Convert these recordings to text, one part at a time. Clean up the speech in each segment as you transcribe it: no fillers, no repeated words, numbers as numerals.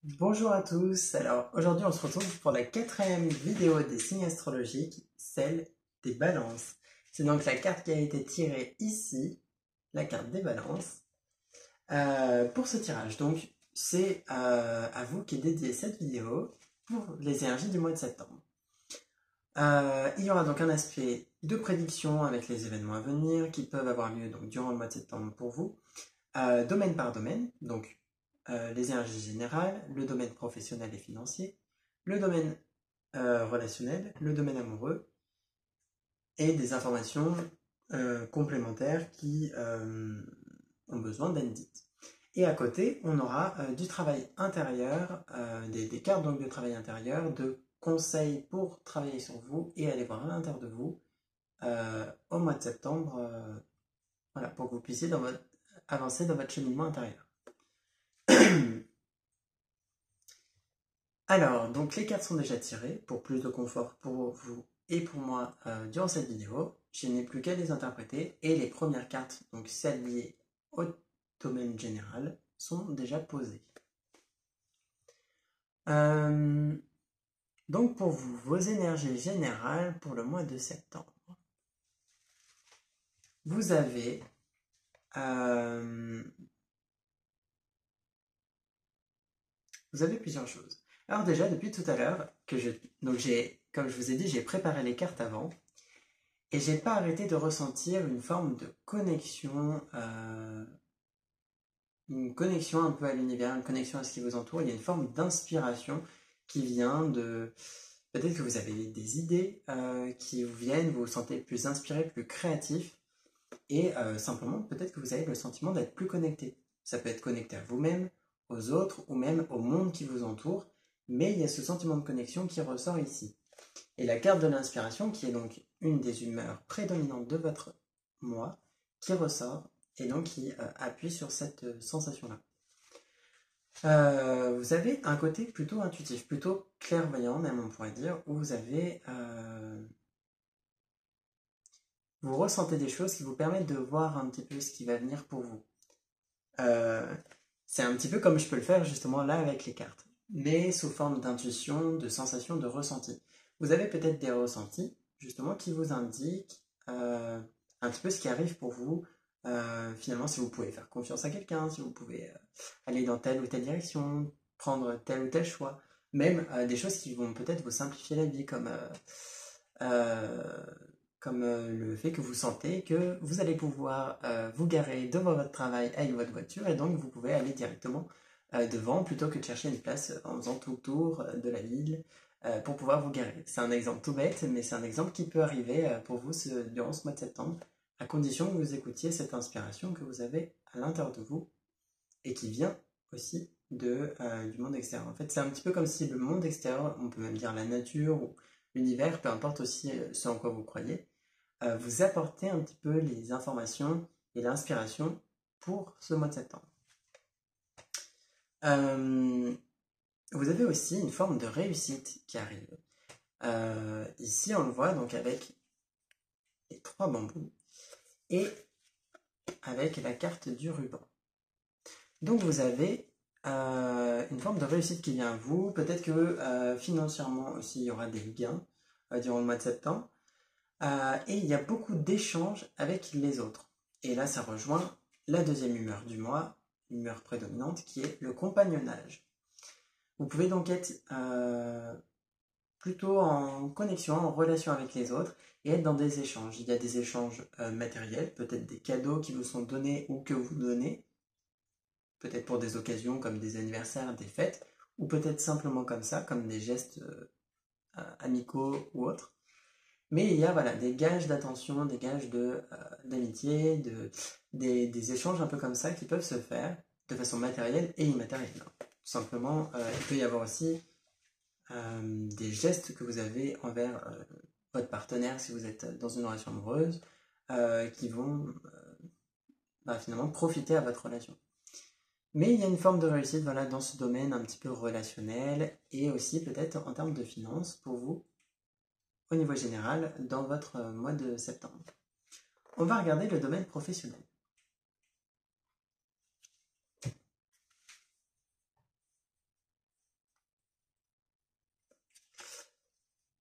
Bonjour à tous, alors aujourd'hui on se retrouve pour la quatrième vidéo des signes astrologiques, celle des balances. C'est donc la carte qui a été tirée ici, la carte des balances, pour ce tirage. Donc c'est à vous qui dédiez cette vidéo pour les énergies du mois de septembre. Il y aura donc un aspect de prédiction avec les événements à venir qui peuvent avoir lieu donc, durant le mois de septembre pour vous, domaine par domaine, donc les énergies générales, le domaine professionnel et financier, le domaine relationnel, le domaine amoureux et des informations complémentaires qui ont besoin d'être dites. Et à côté, on aura du travail intérieur, des cartes donc de travail intérieur, de conseils pour travailler sur vous et aller voir à l'intérieur de vous au mois de septembre, voilà, pour que vous puissiez avancer dans votre cheminement intérieur. Alors, donc les cartes sont déjà tirées pour plus de confort pour vous et pour moi durant cette vidéo. Je n'ai plus qu'à les interpréter et les premières cartes, donc celles liées au domaine général, sont déjà posées. Donc pour vous, vos énergies générales pour le mois de septembre. Vous avez plusieurs choses. Alors déjà, depuis tout à l'heure, comme je vous ai dit, j'ai préparé les cartes avant. Et j'ai pas arrêté de ressentir une forme de connexion, une connexion un peu à l'univers, une connexion à ce qui vous entoure. Il y a une forme d'inspiration qui vient de... Peut-être que vous avez des idées qui vous viennent, vous vous sentez plus inspiré, plus créatif. Et simplement, peut-être que vous avez le sentiment d'être plus connecté. Ça peut être connecté à vous-même, aux autres ou même au monde qui vous entoure. Mais il y a ce sentiment de connexion qui ressort ici. Et la carte de l'inspiration, qui est donc une des humeurs prédominantes de votre moi, qui ressort et donc qui appuie sur cette sensation-là. Vous avez un côté plutôt intuitif, plutôt clairvoyant même on pourrait dire, où vous ressentez des choses qui vous permettent de voir un petit peu ce qui va venir pour vous. C'est un petit peu comme je peux le faire justement là avec les cartes, mais sous forme d'intuition, de sensation, de ressenti. Vous avez peut-être des ressentis justement qui vous indiquent un petit peu ce qui arrive pour vous. Finalement, si vous pouvez faire confiance à quelqu'un, si vous pouvez aller dans telle ou telle direction, prendre tel ou tel choix, même des choses qui vont peut-être vous simplifier la vie, euh, comme le fait que vous sentez que vous allez pouvoir vous garer devant votre travail avec votre voiture et donc vous pouvez aller directement devant plutôt que de chercher une place en faisant tout le tour de la ville pour pouvoir vous garer. C'est un exemple tout bête, mais c'est un exemple qui peut arriver pour vous durant ce mois de septembre, à condition que vous écoutiez cette inspiration que vous avez à l'intérieur de vous et qui vient aussi du monde extérieur. En fait, c'est un petit peu comme si le monde extérieur, on peut même dire la nature ou l'univers, peu importe aussi ce en quoi vous croyez, vous apporter un petit peu les informations et l'inspiration pour ce mois de septembre. Vous avez aussi une forme de réussite qui arrive. Ici, on le voit donc avec les 3 bambous et avec la carte du ruban. Donc vous avez une forme de réussite qui vient à vous. Peut-être que financièrement aussi, il y aura des gains durant le mois de septembre. Et il y a beaucoup d'échanges avec les autres. Et là, ça rejoint la deuxième humeur du mois, l'humeur prédominante, qui est le compagnonnage. Vous pouvez donc être plutôt en connexion, en relation avec les autres, et être dans des échanges. Il y a des échanges matériels, peut-être des cadeaux qui vous sont donnés ou que vous donnez, peut-être pour des occasions comme des anniversaires, des fêtes, ou peut-être simplement comme ça, comme des gestes amicaux ou autres. Mais il y a voilà, des gages d'attention, des gages d'amitié, des échanges un peu comme ça qui peuvent se faire de façon matérielle et immatérielle. Tout simplement, il peut y avoir aussi des gestes que vous avez envers votre partenaire si vous êtes dans une relation amoureuse qui vont finalement profiter à votre relation. Mais il y a une forme de réussite voilà, dans ce domaine un petit peu relationnel et aussi peut-être en termes de finances pour vous au niveau général dans votre mois de septembre. On va regarder le domaine professionnel.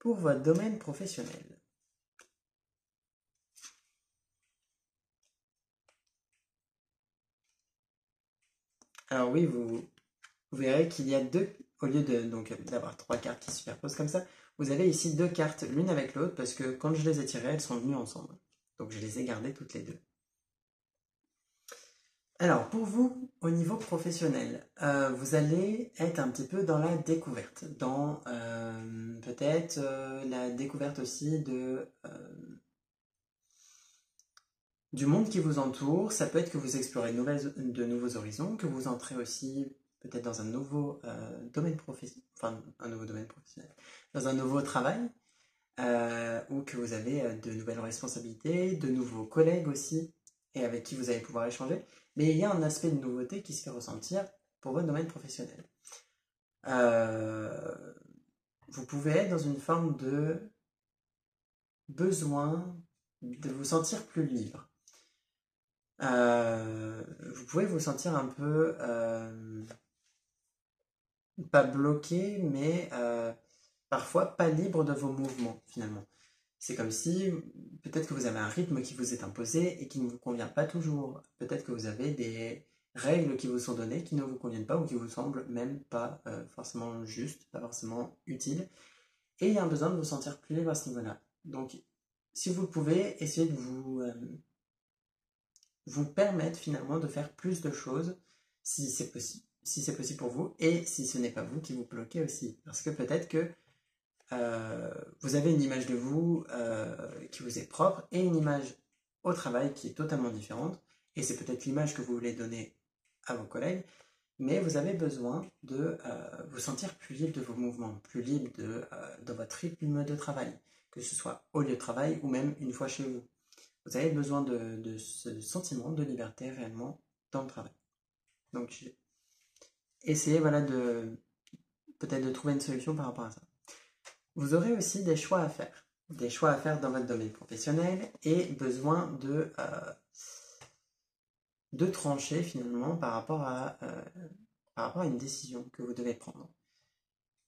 pour votre domaine professionnel. Alors oui, vous verrez qu'il y a deux, au lieu d'avoir trois cartes qui se superposent comme ça, vous avez ici deux cartes l'une avec l'autre parce que quand je les ai tirées, elles sont venues ensemble. Donc je les ai gardées toutes les deux. Alors pour vous, au niveau professionnel, vous allez être un petit peu dans la découverte, dans peut-être la découverte aussi du monde qui vous entoure. Ça peut être que vous explorez de nouveaux horizons, que vous entrez aussi peut-être dans un nouveau domaine professionnel, enfin un nouveau domaine professionnel, dans un nouveau travail, ou que vous avez de nouvelles responsabilités, de nouveaux collègues aussi, et avec qui vous allez pouvoir échanger. Mais il y a un aspect de nouveauté qui se fait ressentir pour votre domaine professionnel. Vous pouvez être dans une forme de besoin de vous sentir plus libre. Vous pouvez vous sentir un peu, pas bloqué, mais parfois pas libre de vos mouvements finalement. C'est comme si peut-être que vous avez un rythme qui vous est imposé et qui ne vous convient pas toujours. Peut-être que vous avez des règles qui vous sont données qui ne vous conviennent pas ou qui vous semblent même pas forcément justes, pas forcément utiles. Et il y a un besoin de vous sentir plus libre à ce niveau-là. Donc, si vous le pouvez, essayez de vous permettre finalement de faire plus de choses si c'est possible. Si c'est possible pour vous et si ce n'est pas vous qui vous bloquez aussi. Parce que peut-être que vous avez une image de vous qui vous est propre et une image au travail qui est totalement différente. Et c'est peut-être l'image que vous voulez donner à vos collègues, mais vous avez besoin de vous sentir plus libre de vos mouvements, plus libre de votre rythme de travail, que ce soit au lieu de travail ou même une fois chez vous. Vous avez besoin de ce sentiment de liberté réellement dans le travail. Donc essayez voilà, peut-être de trouver une solution par rapport à ça. Vous aurez aussi des choix à faire dans votre domaine professionnel et besoin de trancher finalement par rapport à une décision que vous devez prendre.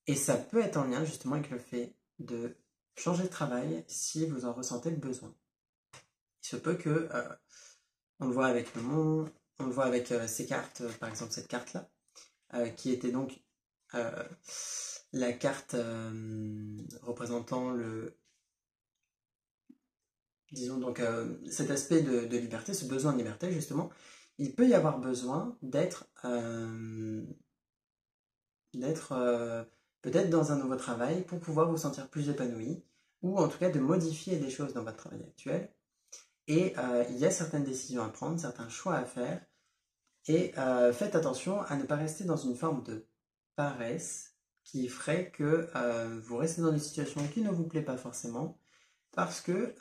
Et ça peut être en lien justement avec le fait de changer de travail si vous en ressentez le besoin. Il se peut que, on le voit avec le monde, on le voit avec ces cartes, par exemple cette carte-là, qui était donc la carte représentant disons donc cet aspect de liberté, ce besoin de liberté justement. Il peut y avoir besoin d'être peut-être dans un nouveau travail pour pouvoir vous sentir plus épanoui ou en tout cas de modifier des choses dans votre travail actuel. Et il y a certaines décisions à prendre, certains choix à faire. Et faites attention à ne pas rester dans une forme de paresse qui ferait que vous restez dans une situation qui ne vous plaît pas forcément parce que,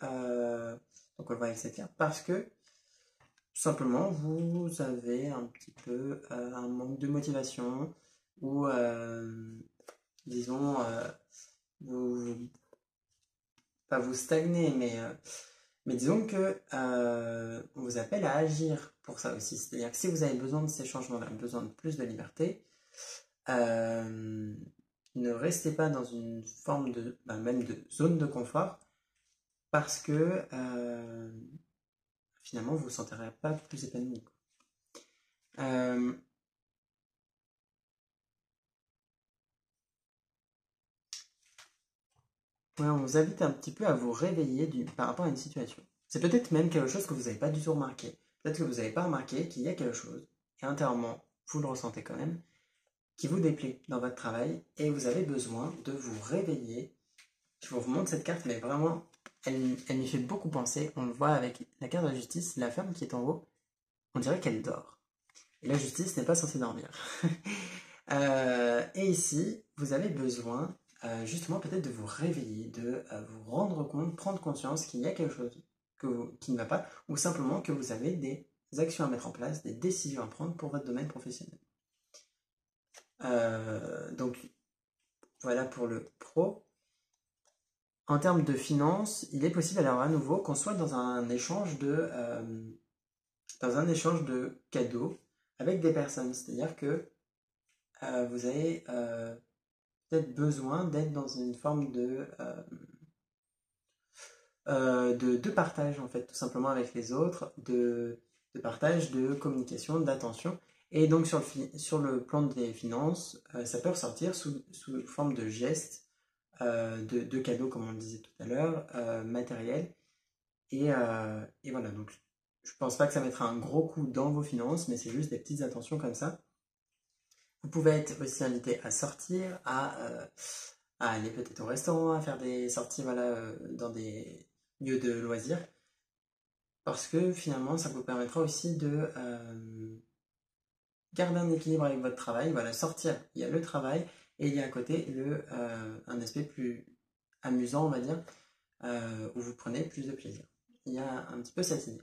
donc on le voit avec cette carte, parce que tout simplement vous avez un petit peu un manque de motivation ou disons pas vous stagnez mais disons que on vous appelle à agir pour ça aussi. C'est-à-dire que si vous avez besoin de ces changements-là, besoin de plus de liberté, ne restez pas dans une forme même de zone de confort parce que finalement vous ne vous sentirez pas plus épanoui. Ouais, on vous invite un petit peu à vous réveiller par rapport à une situation. C'est peut-être même quelque chose que vous n'avez pas du tout remarqué. Peut-être que vous n'avez pas remarqué qu'il y a quelque chose, et intérieurement, vous le ressentez quand même, qui vous déplaît dans votre travail, et vous avez besoin de vous réveiller. Je vous remontre cette carte, mais vraiment, elle m'y fait beaucoup penser. On le voit avec la carte de la justice, la femme qui est en haut, on dirait qu'elle dort. Et la justice n'est pas censée dormir. Et ici, vous avez besoin justement peut-être de vous réveiller, de vous rendre compte, prendre conscience qu'il y a quelque chose qui ne va pas, ou simplement que vous avez des actions à mettre en place, des décisions à prendre pour votre domaine professionnel. Donc voilà pour le pro. En termes de finances, il est possible alors à nouveau qu'on soit dans un échange de cadeaux avec des personnes. C'est-à-dire que vous allez peut-être besoin d'être dans une forme de partage, en fait, tout simplement avec les autres, de partage, de communication, d'attention. Et donc sur le plan des finances, ça peut ressortir sous forme de gestes, de cadeaux, comme on le disait tout à l'heure, matériels. Et voilà, donc je pense pas que ça mettra un gros coup dans vos finances, mais c'est juste des petites attentions comme ça. Vous pouvez être aussi invité à sortir, à aller peut-être au restaurant, à faire des sorties voilà, dans des lieux de loisirs, parce que finalement ça vous permettra aussi de garder un équilibre avec votre travail. Voilà, sortir, il y a le travail, et il y a à côté un aspect plus amusant, on va dire, où vous prenez plus de plaisir. Il y a un petit peu cette idée.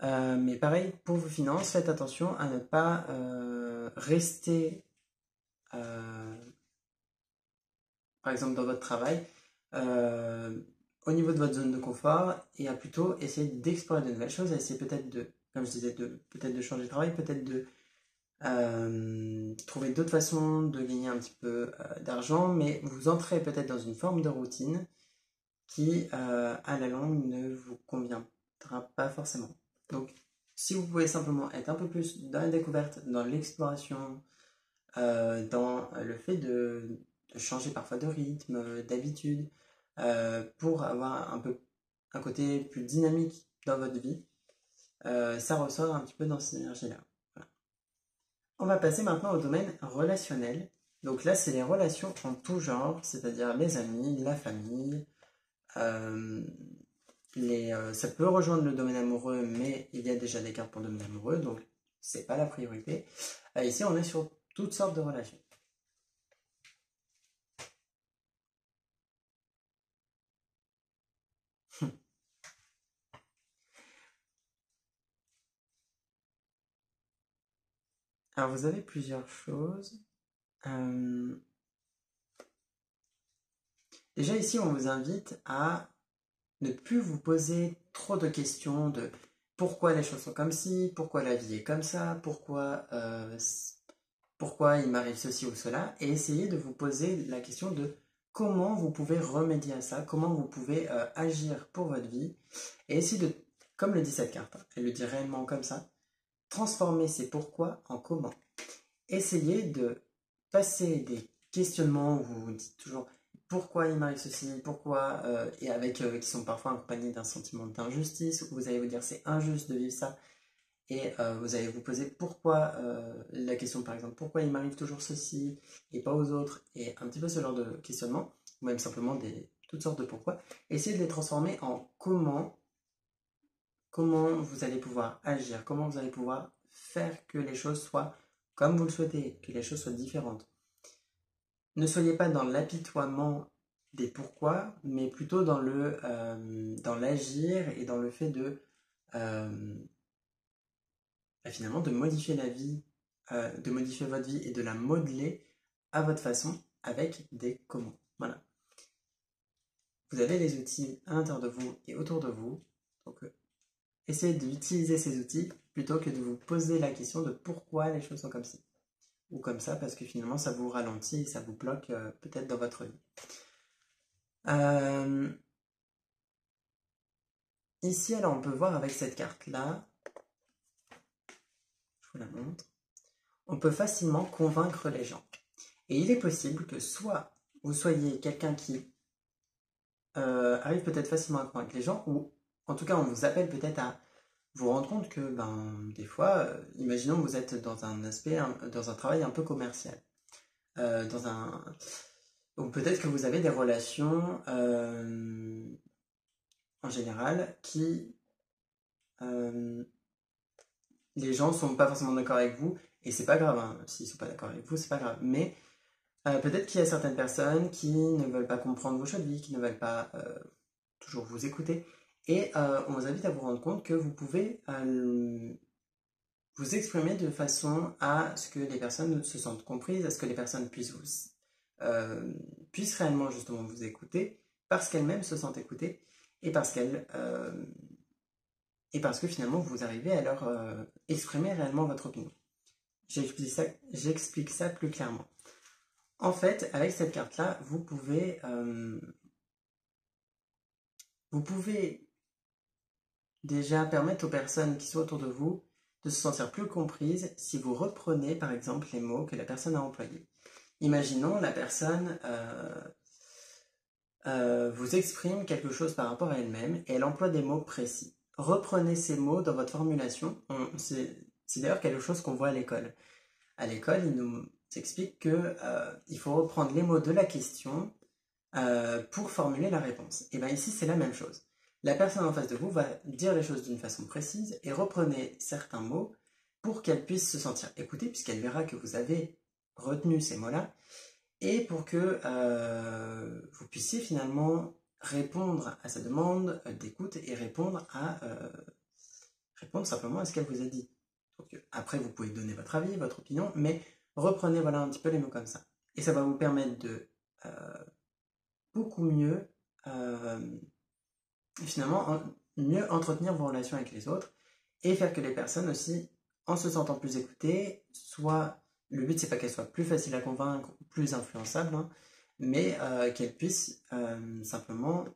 Mais pareil, pour vos finances, faites attention à ne pas rester, par exemple, dans votre travail, au niveau de votre zone de confort, et à plutôt essayer d'explorer de nouvelles choses, à essayer peut-être comme je disais, peut-être de changer de travail, peut-être de trouver d'autres façons de gagner un petit peu d'argent, mais vous entrez peut-être dans une forme de routine qui, à la longue, ne vous conviendra pas forcément. Donc, si vous pouvez simplement être un peu plus dans la découverte, dans l'exploration, dans le fait de changer parfois de rythme, d'habitude, pour avoir un côté plus dynamique dans votre vie, ça ressort un petit peu dans cette énergie-là. Voilà. On va passer maintenant au domaine relationnel. Donc là, c'est les relations en tout genre, c'est-à-dire les amis, la famille, ça peut rejoindre le domaine amoureux, mais il y a déjà des cartes pour le domaine amoureux, donc c'est pas la priorité. Ici, on est sur toutes sortes de relations. Alors, vous avez plusieurs choses. Déjà, ici, on vous invite à ne plus vous poser trop de questions de pourquoi les choses sont comme ci, pourquoi la vie est comme ça, pourquoi il m'arrive ceci ou cela, et essayer de vous poser la question de comment vous pouvez remédier à ça, comment vous pouvez agir pour votre vie, et essayer de, comme le dit cette carte, elle le dit réellement comme ça, transformer ces pourquoi en comment. Essayez de passer des questionnements où vous vous dites toujours pourquoi il m'arrive ceci, pourquoi, et qui sont parfois accompagnés d'un sentiment d'injustice, où vous allez vous dire c'est injuste de vivre ça, et vous allez vous poser pourquoi, la question par exemple, pourquoi il m'arrive toujours ceci et pas aux autres, et un petit peu ce genre de questionnement, ou même simplement toutes sortes de pourquoi, essayez de les transformer en comment vous allez pouvoir agir, comment vous allez pouvoir faire que les choses soient comme vous le souhaitez, que les choses soient différentes. Ne soyez pas dans l'apitoiement des pourquoi, mais plutôt dans l'agir et dans le fait finalement de modifier la vie, de modifier votre vie et de la modeler à votre façon avec des comment. Voilà. Vous avez les outils à l'intérieur de vous et autour de vous, donc essayez d'utiliser ces outils plutôt que de vous poser la question de pourquoi les choses sont comme ci ou comme ça, parce que finalement ça vous ralentit et ça vous bloque peut-être dans votre vie. Ici, alors, on peut voir avec cette carte-là, je vous la montre, on peut facilement convaincre les gens. Et il est possible que soit vous soyez quelqu'un qui arrive peut-être facilement à convaincre les gens, ou en tout cas on vous appelle peut-être à vous rendre compte que des fois, imaginons que vous êtes dans dans un travail un peu commercial, ou peut-être que vous avez des relations en général qui les gens sont pas forcément d'accord avec vous, et c'est pas grave, hein. S'ils sont pas d'accord avec vous, c'est pas grave, mais peut-être qu'il y a certaines personnes qui ne veulent pas comprendre vos choix de vie, qui ne veulent pas toujours vous écouter, et on vous invite à vous rendre compte que vous pouvez vous exprimer de façon à ce que les personnes se sentent comprises, à ce que les personnes puissent réellement justement vous écouter, parce qu'elles-mêmes se sentent écoutées, et parce que finalement vous arrivez à leur exprimer réellement votre opinion. J'explique ça plus clairement. En fait, avec cette carte-là, vous pouvez déjà permettre aux personnes qui sont autour de vous de se sentir plus comprises si vous reprenez par exemple les mots que la personne a employés. Imaginons la personne vous exprime quelque chose par rapport à elle-même et elle emploie des mots précis. Reprenez ces mots dans votre formulation. C'est d'ailleurs quelque chose qu'on voit à l'école. À l'école, il nous explique que il faut reprendre les mots de la question pour formuler la réponse. Et bien ici, c'est la même chose. La personne en face de vous va dire les choses d'une façon précise et reprenez certains mots pour qu'elle puisse se sentir écoutée, puisqu'elle verra que vous avez retenu ces mots-là, et pour que vous puissiez finalement répondre à sa demande d'écoute et répondre simplement à ce qu'elle vous a dit. Donc, après, vous pouvez donner votre avis, votre opinion, mais reprenez voilà, un petit peu les mots comme ça. Et ça va vous permettre de beaucoup mieux, finalement, mieux entretenir vos relations avec les autres et faire que les personnes aussi, en se sentant plus écoutées, le but c'est pas qu'elles soient plus faciles à convaincre, plus influençables, hein, mais qu'elles puissent simplement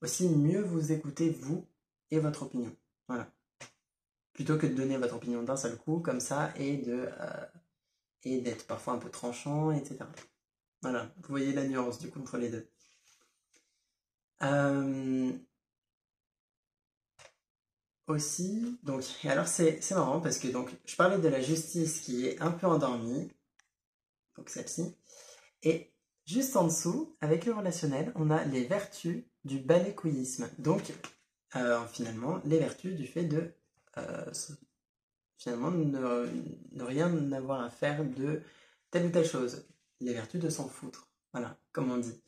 aussi mieux vous écouter, vous et votre opinion. Voilà. Plutôt que de donner votre opinion d'un seul coup, comme ça, et d'être parfois un peu tranchant, etc. Voilà, vous voyez la nuance du coup entre les deux. Aussi, donc, et alors c'est marrant parce que donc, je parlais de la justice qui est un peu endormie, donc celle-ci, et juste en dessous, avec le relationnel, on a les vertus du balécoïsme. Donc, finalement, les vertus du fait de finalement ne rien avoir à faire de telle ou telle chose. Les vertus de s'en foutre, voilà, comme on dit.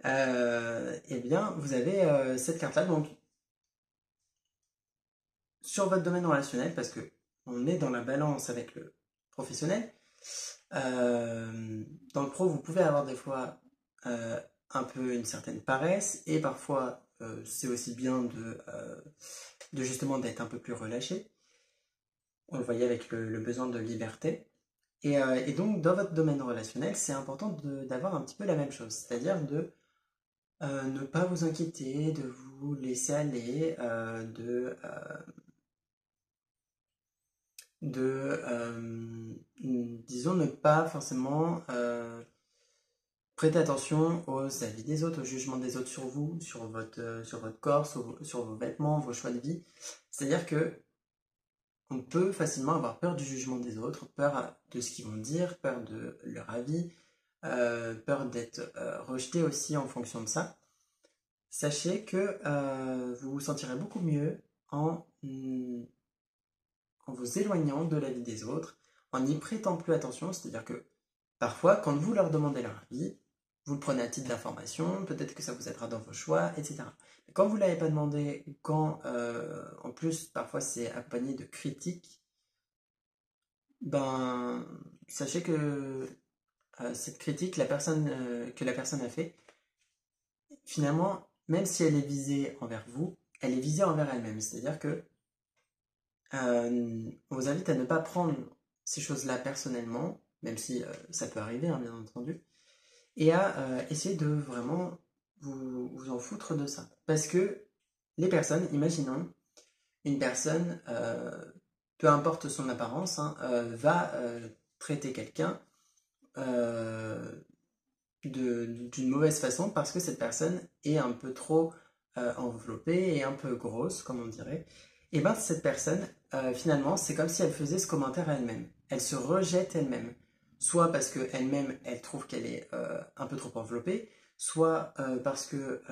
Eh bien, vous avez cette carte-là, donc sur votre domaine relationnel, parce que on est dans la balance avec le professionnel. Dans le pro, vous pouvez avoir des fois un peu une certaine paresse, et parfois c'est aussi bien de justement d'être un peu plus relâché. On le voyait avec le besoin de liberté. Et donc, dans votre domaine relationnel, c'est important d'avoir un petit peu la même chose, c'est-à-dire de ne pas vous inquiéter, de vous laisser aller, disons, ne pas forcément prêter attention aux avis des autres, au jugement des autres sur vous, sur votre corps, sur vos vêtements, vos choix de vie. C'est-à-dire que on peut facilement avoir peur du jugement des autres, peur de ce qu'ils vont dire, peur de leur avis, peur d'être rejeté aussi en fonction de ça. Sachez que vous vous sentirez beaucoup mieux en vous éloignant de la vie des autres, en n'y prêtant plus attention, c'est-à-dire que parfois, quand vous leur demandez leur avis, vous le prenez à titre d'information, peut-être que ça vous aidera dans vos choix, etc. Mais quand vous ne l'avez pas demandé, quand en plus parfois c'est accompagné de critiques, ben sachez que cette critique, que la personne a fait, finalement, même si elle est visée envers vous, elle est visée envers elle-même. C'est-à-dire que on vous invite à ne pas prendre ces choses-là personnellement, même si ça peut arriver, hein, bien entendu, et à essayer de vraiment vous en foutre de ça. Parce que les personnes, imaginons, une personne, peu importe son apparence, hein, va traiter quelqu'un d'une mauvaise façon parce que cette personne est un peu trop enveloppée et un peu grosse, comme on dirait. Et bien cette personne, finalement, c'est comme si elle faisait ce commentaire à elle-même. Elle se rejette elle-même. Soit parce qu'elle-même, elle trouve qu'elle est un peu trop enveloppée, soit parce que,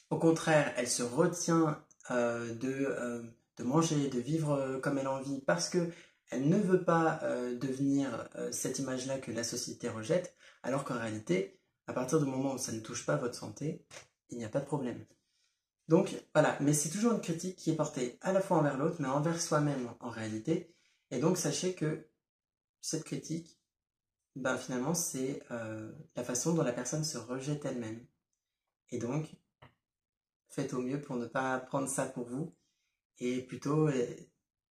au contraire, elle se retient de manger, de vivre comme elle a envie, parce que elle ne veut pas devenir cette image-là que la société rejette, alors qu'en réalité, à partir du moment où ça ne touche pas votre santé, il n'y a pas de problème. Donc voilà, mais c'est toujours une critique qui est portée à la fois envers l'autre, mais envers soi-même en réalité. Et donc sachez que cette critique, ben, finalement, c'est la façon dont la personne se rejette elle-même. Et donc, faites au mieux pour ne pas prendre ça pour vous, et plutôt,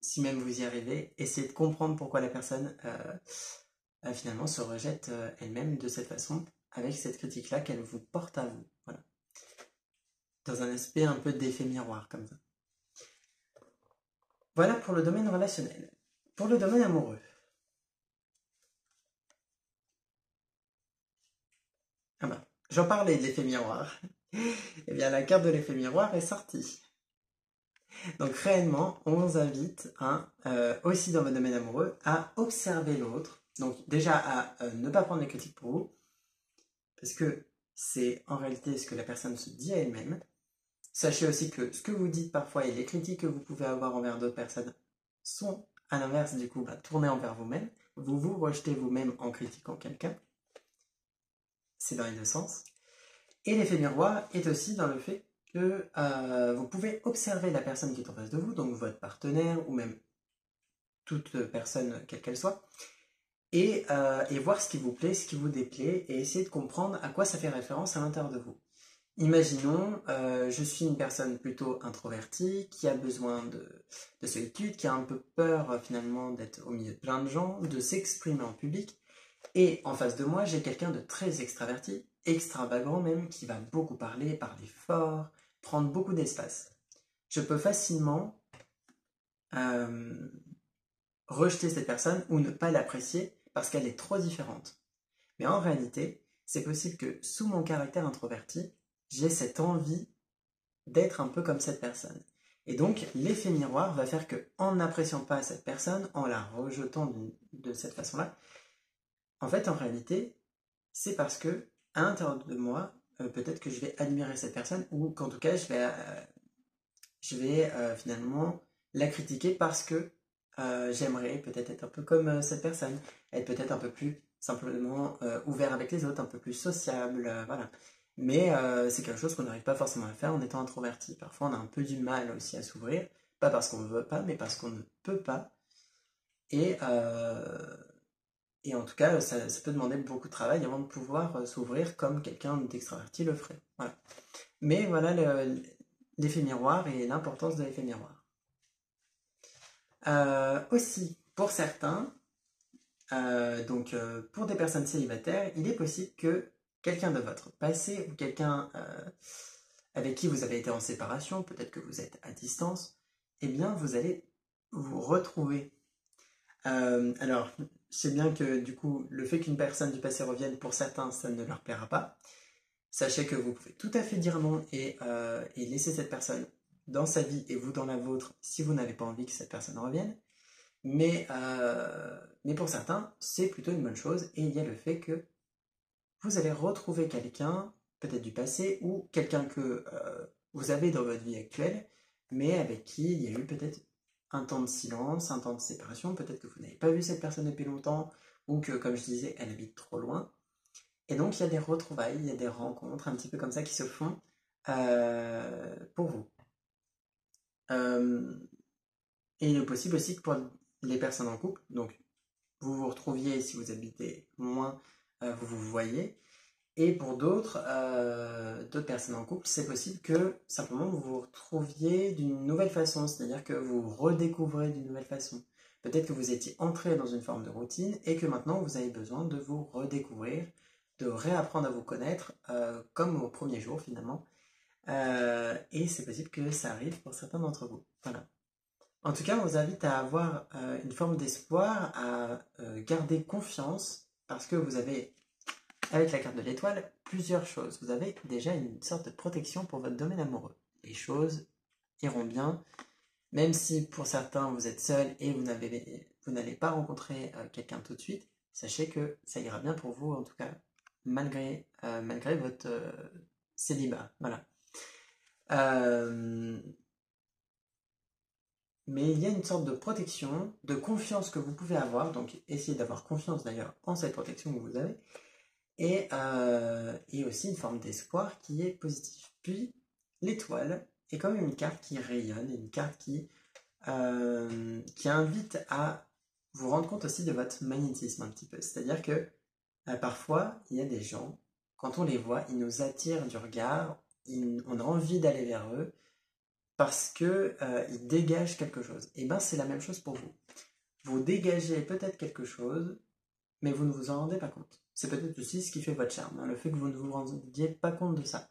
si même vous y arrivez, essayez de comprendre pourquoi la personne finalement se rejette elle-même de cette façon, avec cette critique-là qu'elle vous porte à vous. Voilà. Dans un aspect un peu d'effet miroir, comme ça. Voilà pour le domaine relationnel. Pour le domaine amoureux. Ah ben, j'en parlais de l'effet miroir. Eh bien, la carte de l'effet miroir est sortie. Donc, réellement, on vous invite, aussi dans votre domaine amoureux, à observer l'autre. Donc, déjà, à ne pas prendre les critiques pour vous, parce que c'est en réalité ce que la personne se dit à elle-même. Sachez aussi que ce que vous dites parfois et les critiques que vous pouvez avoir envers d'autres personnes sont, à l'inverse, du coup, tournées envers vous-même. Vous vous rejetez vous-même en critiquant quelqu'un. C'est dans les deux sens. Et l'effet miroir est aussi dans le fait que vous pouvez observer la personne qui est en face de vous, donc votre partenaire ou même toute personne quelle qu'elle soit, et voir ce qui vous plaît, ce qui vous déplaît, et essayer de comprendre à quoi ça fait référence à l'intérieur de vous. Imaginons, je suis une personne plutôt introvertie, qui a besoin de solitude, qui a un peu peur finalement d'être au milieu de plein de gens, de s'exprimer en public, et en face de moi, j'ai quelqu'un de très extraverti, extravagant même, qui va beaucoup parler, parler fort, prendre beaucoup d'espace. Je peux facilement rejeter cette personne ou ne pas l'apprécier parce qu'elle est trop différente. Mais en réalité, c'est possible que sous mon caractère introverti, j'ai cette envie d'être un peu comme cette personne. Et donc, l'effet miroir va faire que, en n'appréciant pas cette personne, en la rejetant de cette façon-là, en fait, en réalité, c'est parce que, à l'intérieur de moi, peut-être que je vais admirer cette personne, ou qu'en tout cas, je vais finalement la critiquer parce que j'aimerais peut-être être un peu comme cette personne, être peut-être un peu plus simplement ouvert avec les autres, un peu plus sociable, voilà. Mais c'est quelque chose qu'on n'arrive pas forcément à faire en étant introverti. Parfois, on a un peu du mal aussi à s'ouvrir, pas parce qu'on ne veut pas, mais parce qu'on ne peut pas. Et, euh, et en tout cas, ça peut demander beaucoup de travail avant de pouvoir s'ouvrir comme quelqu'un d'extraverti le ferait. Voilà. Mais voilà l'effet miroir et l'importance de l'effet miroir. Aussi, pour certains, pour des personnes célibataires, il est possible que quelqu'un de votre passé ou quelqu'un avec qui vous avez été en séparation, peut-être que vous êtes à distance, eh bien vous allez vous retrouver. Alors, je sais bien que du coup, le fait qu'une personne du passé revienne, pour certains, ça ne leur plaira pas. Sachez que vous pouvez tout à fait dire non et laisser cette personne dans sa vie et vous dans la vôtre si vous n'avez pas envie que cette personne revienne. Mais pour certains, c'est plutôt une bonne chose et il y a le fait que vous allez retrouver quelqu'un, peut-être du passé, ou quelqu'un que vous avez dans votre vie actuelle, mais avec qui il y a eu peut-être un temps de silence, un temps de séparation, peut-être que vous n'avez pas vu cette personne depuis longtemps, ou que, comme je disais, elle habite trop loin. Et donc, il y a des retrouvailles, il y a des rencontres un petit peu comme ça qui se font pour vous. Et il est possible aussi que pour les personnes en couple, donc vous vous retrouviez si vous habitez loin, vous vous voyez. Et pour d'autres personnes en couple, c'est possible que simplement vous vous retrouviez d'une nouvelle façon, c'est-à-dire que vous vous redécouvrez d'une nouvelle façon. Peut-être que vous étiez entré dans une forme de routine et que maintenant vous avez besoin de vous redécouvrir, de réapprendre à vous connaître comme au premier jour finalement. Et c'est possible que ça arrive pour certains d'entre vous. Voilà. En tout cas, on vous invite à avoir une forme d'espoir, à garder confiance parce que vous avez avec la carte de l'étoile, plusieurs choses. Vous avez déjà une sorte de protection pour votre domaine amoureux. Les choses iront bien, même si pour certains vous êtes seul et vous n'allez pas rencontrer quelqu'un tout de suite, sachez que ça ira bien pour vous, en tout cas, malgré votre célibat. Voilà. Mais il y a une sorte de protection, de confiance que vous pouvez avoir, donc essayez d'avoir confiance d'ailleurs en cette protection que vous avez, et aussi une forme d'espoir qui est positive. Puis, l'étoile est comme une carte qui rayonne, une carte qui invite à vous rendre compte aussi de votre magnétisme un petit peu. C'est-à-dire que parfois, il y a des gens, quand on les voit, ils nous attirent du regard, on a envie d'aller vers eux parce qu'ils dégagent quelque chose. Et bien, c'est la même chose pour vous. Vous dégagez peut-être quelque chose mais vous ne vous en rendez pas compte. C'est peut-être aussi ce qui fait votre charme, hein, le fait que vous ne vous rendiez pas compte de ça.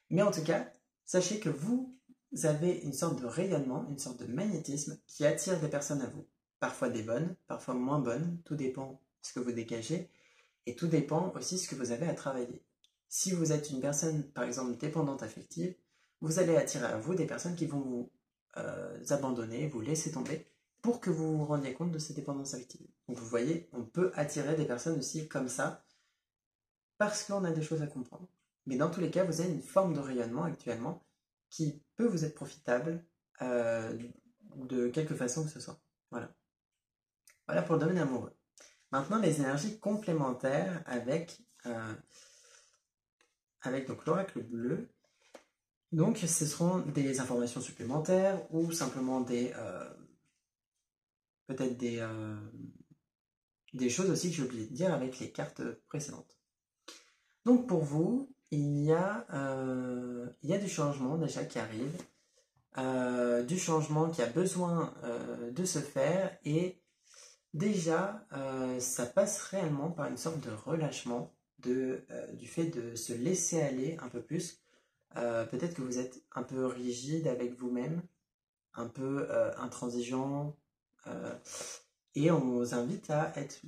Mais en tout cas, sachez que vous avez une sorte de rayonnement, une sorte de magnétisme qui attire des personnes à vous. Parfois des bonnes, parfois moins bonnes, tout dépend de ce que vous dégagez, et tout dépend aussi de ce que vous avez à travailler. Si vous êtes une personne, par exemple, dépendante affective, vous allez attirer à vous des personnes qui vont vous abandonner, vous laisser tomber, pour que vous vous rendiez compte de ces dépendances affectives. Donc vous voyez, on peut attirer des personnes aussi comme ça, parce qu'on a des choses à comprendre. Mais dans tous les cas, vous avez une forme de rayonnement actuellement qui peut vous être profitable de quelque façon que ce soit. Voilà. Voilà pour le domaine amoureux. Maintenant, les énergies complémentaires avec donc l'oracle bleu. Donc, ce seront des informations supplémentaires ou simplement peut-être des choses aussi que j'ai oublié de dire avec les cartes précédentes. Donc, pour vous, il y a du changement déjà qui arrive, du changement qui a besoin de se faire et déjà, ça passe réellement par une sorte de relâchement du fait de se laisser aller un peu plus. Peut-être que vous êtes un peu rigide avec vous-même, un peu intransigeant, et on vous invite à être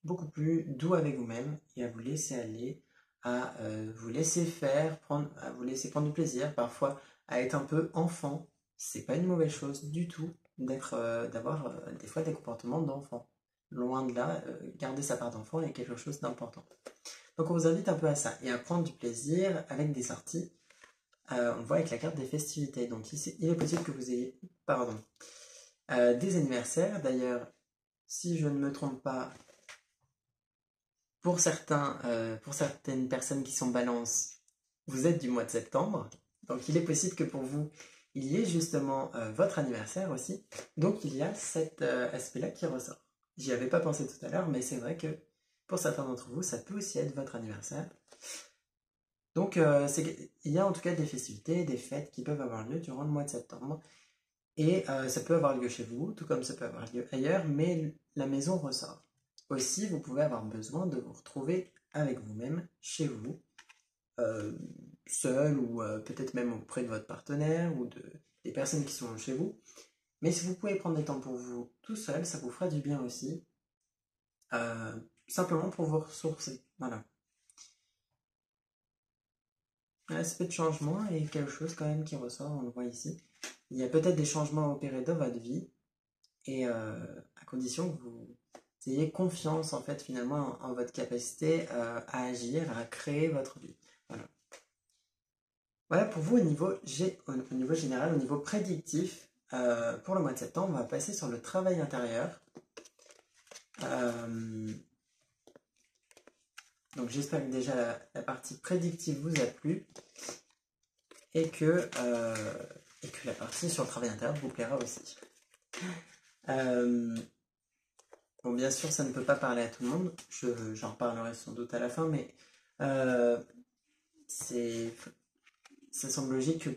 beaucoup plus doux avec vous-même et à vous laisser aller, à vous laisser faire, à vous laisser prendre du plaisir, parfois à être un peu enfant. C'est pas une mauvaise chose du tout d'avoir des fois des comportements d'enfant. Loin de là, garder sa part d'enfant est quelque chose d'important. Donc on vous invite un peu à ça et à prendre du plaisir avec des sorties. On voit avec la carte des festivités. Donc ici, il est possible que vous ayez des anniversaires. D'ailleurs, si je ne me trompe pas, pour certaines personnes qui sont balance, vous êtes du mois de septembre. Donc il est possible que pour vous, il y ait justement votre anniversaire aussi. Donc il y a cet aspect-là qui ressort. J'y avais pas pensé tout à l'heure, mais c'est vrai que pour certains d'entre vous, ça peut aussi être votre anniversaire. Donc il y a en tout cas des festivités, des fêtes qui peuvent avoir lieu durant le mois de septembre. Et ça peut avoir lieu chez vous, tout comme ça peut avoir lieu ailleurs, mais la maison ressort. Aussi, vous pouvez avoir besoin de vous retrouver avec vous-même, chez vous, seul ou peut-être même auprès de votre partenaire ou des personnes qui sont chez vous. Mais si vous pouvez prendre des temps pour vous tout seul, ça vous fera du bien aussi, simplement pour vous ressourcer. Voilà. L'aspect de changement est quelque chose quand même qui ressort, on le voit ici. Il y a peut-être des changements à opérer dans votre vie, et à condition que vous ayez confiance en fait finalement en votre capacité à agir, à créer votre vie. Voilà. Voilà pour vous au niveau général, au niveau prédictif. Pour le mois de septembre, on va passer sur le travail intérieur. Donc j'espère que déjà la partie prédictive vous a plu et que la partie sur le travail intérieur vous plaira aussi. Bon, bien sûr, ça ne peut pas parler à tout le monde. J'en reparlerai sans doute à la fin, mais ça semble logique que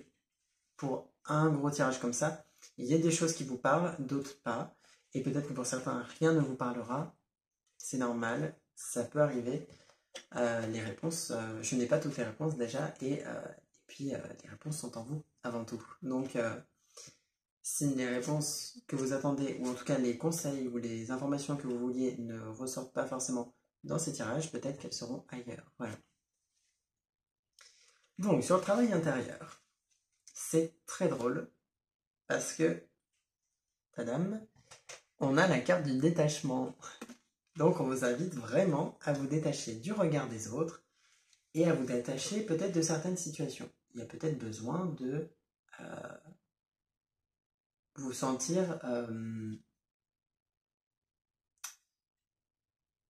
pour un gros tirage comme ça, il y ait des choses qui vous parlent, d'autres pas. Et peut-être que pour certains, rien ne vous parlera. C'est normal, ça peut arriver. Les réponses, je n'ai pas toutes les réponses déjà, et puis les réponses sont en vous avant tout. Donc, si les réponses que vous attendez, ou en tout cas les conseils ou les informations que vous vouliez ne ressortent pas forcément dans ces tirages, peut-être qu'elles seront ailleurs. Voilà. Donc, sur le travail intérieur, c'est très drôle parce que, tadam, on a la carte du détachement. Donc, on vous invite vraiment à vous détacher du regard des autres et à vous détacher peut-être de certaines situations. Il y a peut-être besoin de vous sentir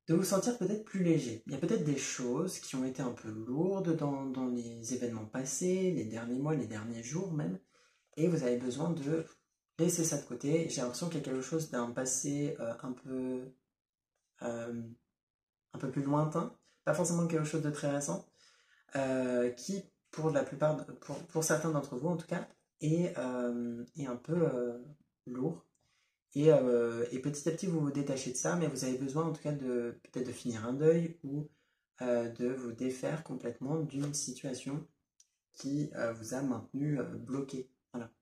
peut-être plus léger. Il y a peut-être des choses qui ont été un peu lourdes dans les événements passés, les derniers mois, les derniers jours même, et vous avez besoin de laisser ça de côté. J'ai l'impression qu'il y a quelque chose d'un passé un peu plus lointain, pas forcément quelque chose de très récent, qui pour la plupart, pour certains d'entre vous en tout cas, est un peu lourd. Et petit à petit, vous vous détachez de ça, mais vous avez besoin en tout cas de peut-être de finir un deuil ou de vous défaire complètement d'une situation qui vous a maintenu bloqué. Voilà.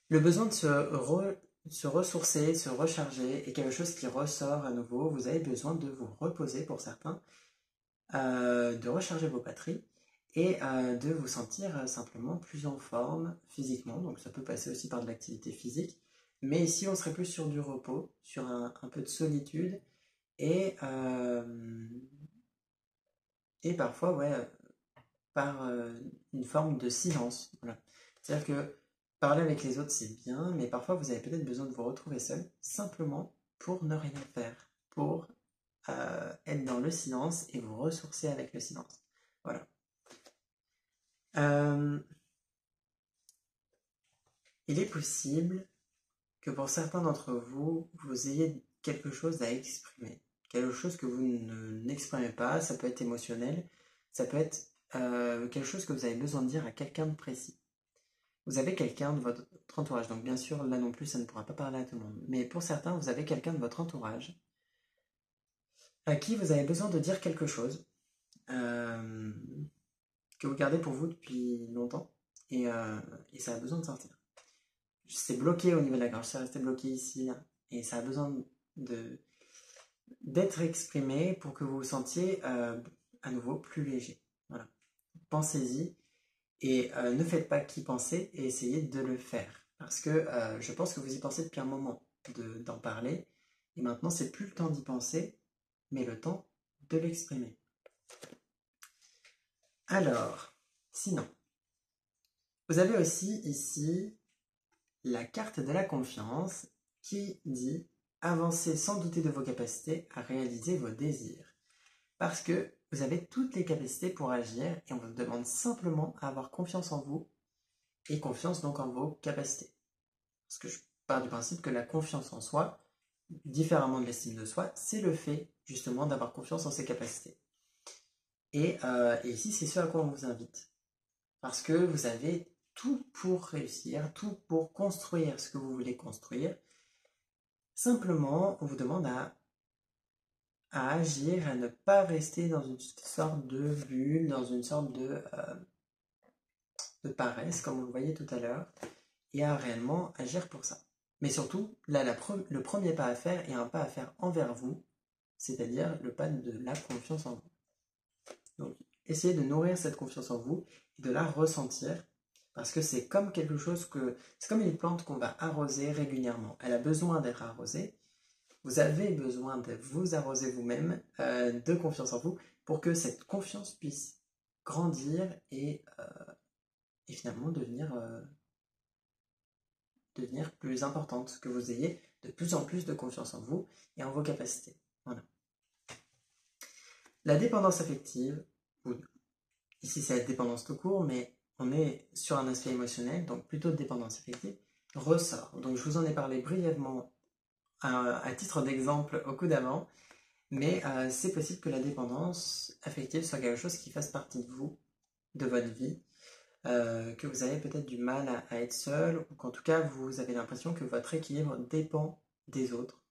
Le besoin de se ressourcer, de se recharger est quelque chose qui ressort à nouveau. Vous avez besoin de vous reposer pour certains, de recharger vos batteries et de vous sentir simplement plus en forme physiquement. Donc ça peut passer aussi par de l'activité physique. Mais ici, on serait plus sur du repos, sur un peu de solitude et parfois, ouais, par une forme de silence. Voilà. C'est-à-dire que parler avec les autres, c'est bien, mais parfois, vous avez peut-être besoin de vous retrouver seul, simplement pour ne rien faire, pour être dans le silence et vous ressourcer avec le silence. Voilà. Il est possible que pour certains d'entre vous, vous ayez quelque chose à exprimer, quelque chose que vous n'exprimez pas, ça peut être émotionnel, ça peut être quelque chose que vous avez besoin de dire à quelqu'un de précis. Vous avez quelqu'un de votre entourage, donc bien sûr, là non plus, ça ne pourra pas parler à tout le monde, mais pour certains, vous avez quelqu'un de votre entourage à qui vous avez besoin de dire quelque chose euh, que vous gardez pour vous depuis longtemps et ça a besoin de sortir. C'est bloqué au niveau de la gorge, c'est resté bloqué ici, là, et ça a besoin de d'être exprimé pour que vous vous sentiez à nouveau plus léger. Voilà. Pensez-y et ne faites pas qu'y penser et essayez de le faire. Parce que je pense que vous y pensez depuis un moment d'en parler et maintenant c'est plus le temps d'y penser, mais le temps de l'exprimer. Alors, sinon, vous avez aussi ici la carte de la confiance qui dit avancez sans douter de vos capacités à réaliser vos désirs. Parce que vous avez toutes les capacités pour agir et on vous demande simplement à avoir confiance en vous et confiance donc en vos capacités. Parce que je pars du principe que la confiance en soi, différemment de l'estime de soi, c'est le fait justement d'avoir confiance en ses capacités. Et ici, c'est ce à quoi on vous invite. Parce que vous avez tout pour réussir, tout pour construire ce que vous voulez construire. Simplement, on vous demande à agir, à ne pas rester dans une sorte de bulle, dans une sorte de paresse, comme on le voyait tout à l'heure, et à réellement agir pour ça. Mais surtout, là, le premier pas à faire est un pas à faire envers vous, c'est-à-dire le pas de la confiance en vous. Donc, essayez de nourrir cette confiance en vous et de la ressentir, parce que c'est comme quelque chose c'est comme une plante qu'on va arroser régulièrement. Elle a besoin d'être arrosée. Vous avez besoin de vous arroser vous-même, de confiance en vous, pour que cette confiance puisse grandir et finalement devenir plus importante, que vous ayez de plus en plus de confiance en vous et en vos capacités. Voilà. La dépendance affective, ici c'est la dépendance tout court, mais on est sur un aspect émotionnel, donc plutôt de dépendance affective, ressort. Donc je vous en ai parlé brièvement à titre d'exemple au coup d'avant, mais c'est possible que la dépendance affective soit quelque chose qui fasse partie de vous, de votre vie, que vous avez peut-être du mal à être seul, ou qu'en tout cas vous avez l'impression que votre équilibre dépend des autres,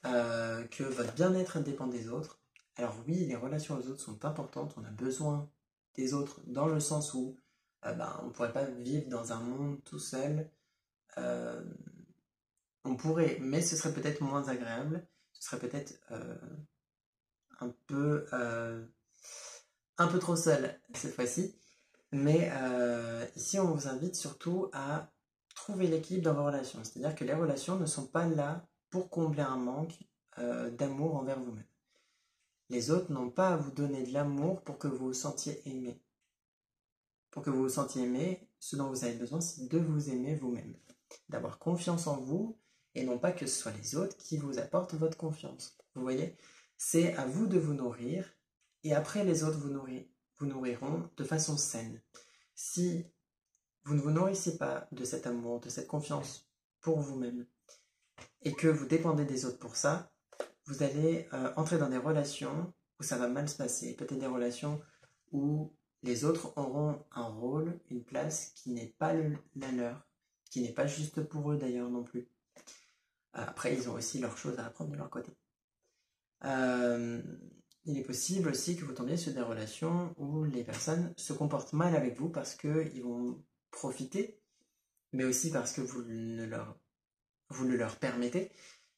que votre bien-être dépend des autres. Alors oui, les relations aux autres sont importantes, on a besoin des autres dans le sens où on ne pourrait pas vivre dans un monde tout seul. On pourrait, mais ce serait peut-être moins agréable, ce serait peut-être un peu trop seul cette fois-ci. Mais ici, on vous invite surtout à trouver l'équilibre dans vos relations. C'est-à-dire que les relations ne sont pas là pour combler un manque d'amour envers vous-même. Les autres n'ont pas à vous donner de l'amour pour que vous vous sentiez aimé. Pour que vous vous sentiez aimé, ce dont vous avez besoin, c'est de vous aimer vous-même. D'avoir confiance en vous, et non pas que ce soit les autres qui vous apportent votre confiance. Vous voyez, c'est à vous de vous nourrir, et après les autres vous nourriront de façon saine. Si vous ne vous nourrissez pas de cet amour, de cette confiance pour vous-même, et que vous dépendez des autres pour ça, vous allez entrer dans des relations où ça va mal se passer. Peut-être des relations où les autres auront un rôle, une place qui n'est pas la leur, qui n'est pas juste pour eux d'ailleurs non plus. Après, ils ont aussi leurs choses à apprendre de leur côté. Il est possible aussi que vous tombiez sur des relations où les personnes se comportent mal avec vous parce qu'ils vont profiter, mais aussi parce que vous le leur permettez.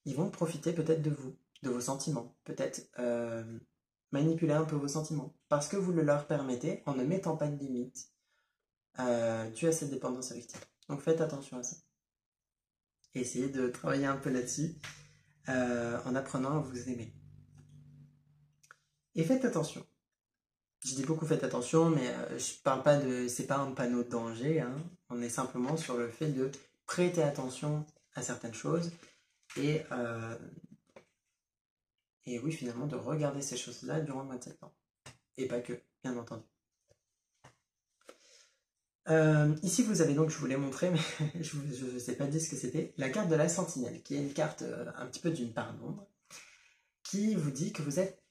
Ils vont profiter peut-être de vous, de vos sentiments, peut-être manipuler un peu vos sentiments, parce que vous le leur permettez en ne mettant pas de limites dû à cette dépendance affective. Donc faites attention à ça. Et essayez de travailler un peu là-dessus en apprenant à vous aimer. Et faites attention. Je dis beaucoup faites attention, mais je parle pas de... C'est pas un panneau de danger, hein. On est simplement sur le fait de prêter attention à certaines choses et oui, finalement, de regarder ces choses-là durant le mois de septembre. Et pas que, bien entendu. Ici, vous avez donc, je vous l'ai montré, mais je ne sais pas dire ce que c'était, la carte de la sentinelle, qui est une carte un petit peu d'une part d'ombre, qui vous dit que vous êtes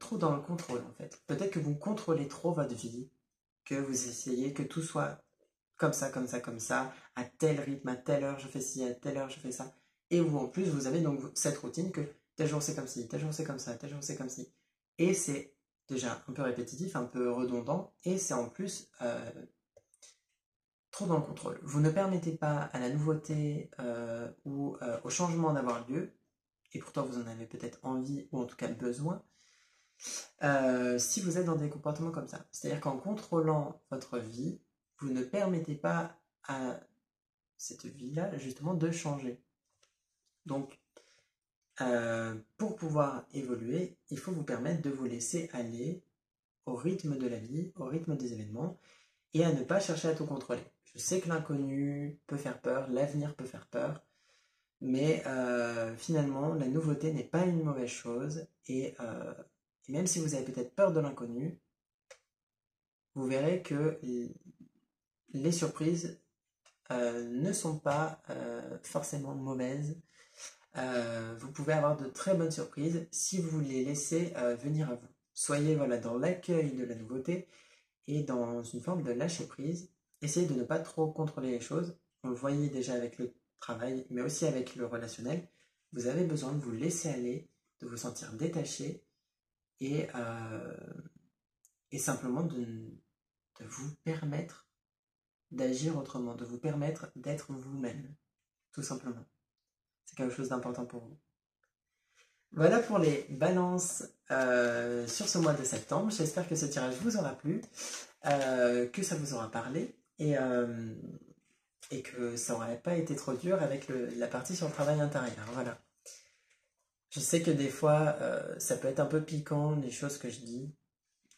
trop dans le contrôle, en fait. Peut-être que vous contrôlez trop votre vie, que vous essayez que tout soit comme ça, comme ça, comme ça, à tel rythme, à telle heure je fais ci, à telle heure je fais ça. Et vous, en plus, vous avez donc cette routine que tel jour c'est comme ci, tel jour c'est comme ça, tel jour c'est comme ci. Et c'est déjà un peu répétitif, un peu redondant, et c'est en plus trop dans le contrôle. Vous ne permettez pas à la nouveauté ou au changement d'avoir lieu, et pourtant vous en avez peut-être envie, ou en tout cas besoin, si vous êtes dans des comportements comme ça. C'est-à-dire qu'en contrôlant votre vie, vous ne permettez pas à cette vie-là, justement, de changer. Donc, pour pouvoir évoluer, il faut vous permettre de vous laisser aller au rythme de la vie, au rythme des événements, et à ne pas chercher à tout contrôler. Je sais que l'inconnu peut faire peur, l'avenir peut faire peur, mais finalement, la nouveauté n'est pas une mauvaise chose, et même si vous avez peut-être peur de l'inconnu, vous verrez que les surprises ne sont pas forcément mauvaises. Vous pouvez avoir de très bonnes surprises si vous les laissez venir à vous. Soyez dans l'accueil de la nouveauté et dans une forme de lâcher prise. Essayez de ne pas trop contrôler les choses. On le voyait déjà avec le travail, mais aussi avec le relationnel. Vous avez besoin de vous laisser aller, de vous sentir détaché et simplement de vous permettre d'agir autrement, de vous permettre d'être vous-même, tout simplement. C'est quelque chose d'important pour vous. Voilà pour les balances sur ce mois de septembre. J'espère que ce tirage vous aura plu, que ça vous aura parlé et que ça n'aurait pas été trop dur avec la partie sur le travail intérieur. Voilà. Je sais que des fois, ça peut être un peu piquant, les choses que je dis.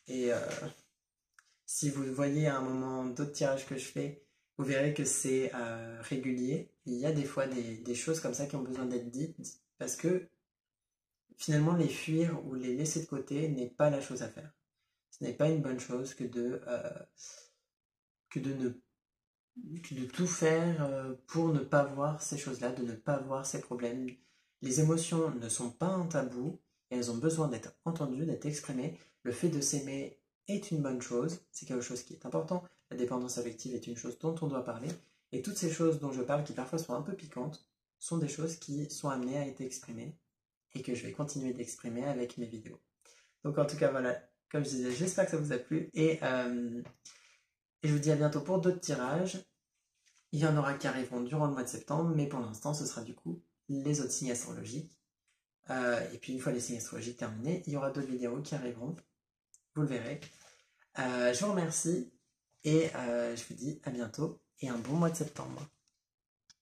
Et si vous voyez à un moment d'autres tirages que je fais, vous verrez que c'est régulier. Il y a des fois des choses comme ça qui ont besoin d'être dites parce que finalement les fuir ou les laisser de côté n'est pas la chose à faire. Ce n'est pas une bonne chose que de tout faire pour ne pas voir ces choses-là, de ne pas voir ces problèmes. Les émotions ne sont pas un tabou et elles ont besoin d'être entendues, d'être exprimées. Le fait de s'aimer est une bonne chose, c'est quelque chose qui est important. La dépendance affective est une chose dont on doit parler. Et toutes ces choses dont je parle, qui parfois sont un peu piquantes, sont des choses qui sont amenées à être exprimées et que je vais continuer d'exprimer avec mes vidéos. Donc en tout cas, voilà, comme je disais, j'espère que ça vous a plu et je vous dis à bientôt pour d'autres tirages. Il y en aura qui arriveront durant le mois de septembre, mais pour l'instant, ce sera du coup les autres signes astrologiques. Et puis une fois les signes astrologiques terminés, il y aura d'autres vidéos qui arriveront. Vous le verrez. Je vous remercie et je vous dis à bientôt et un bon mois de septembre.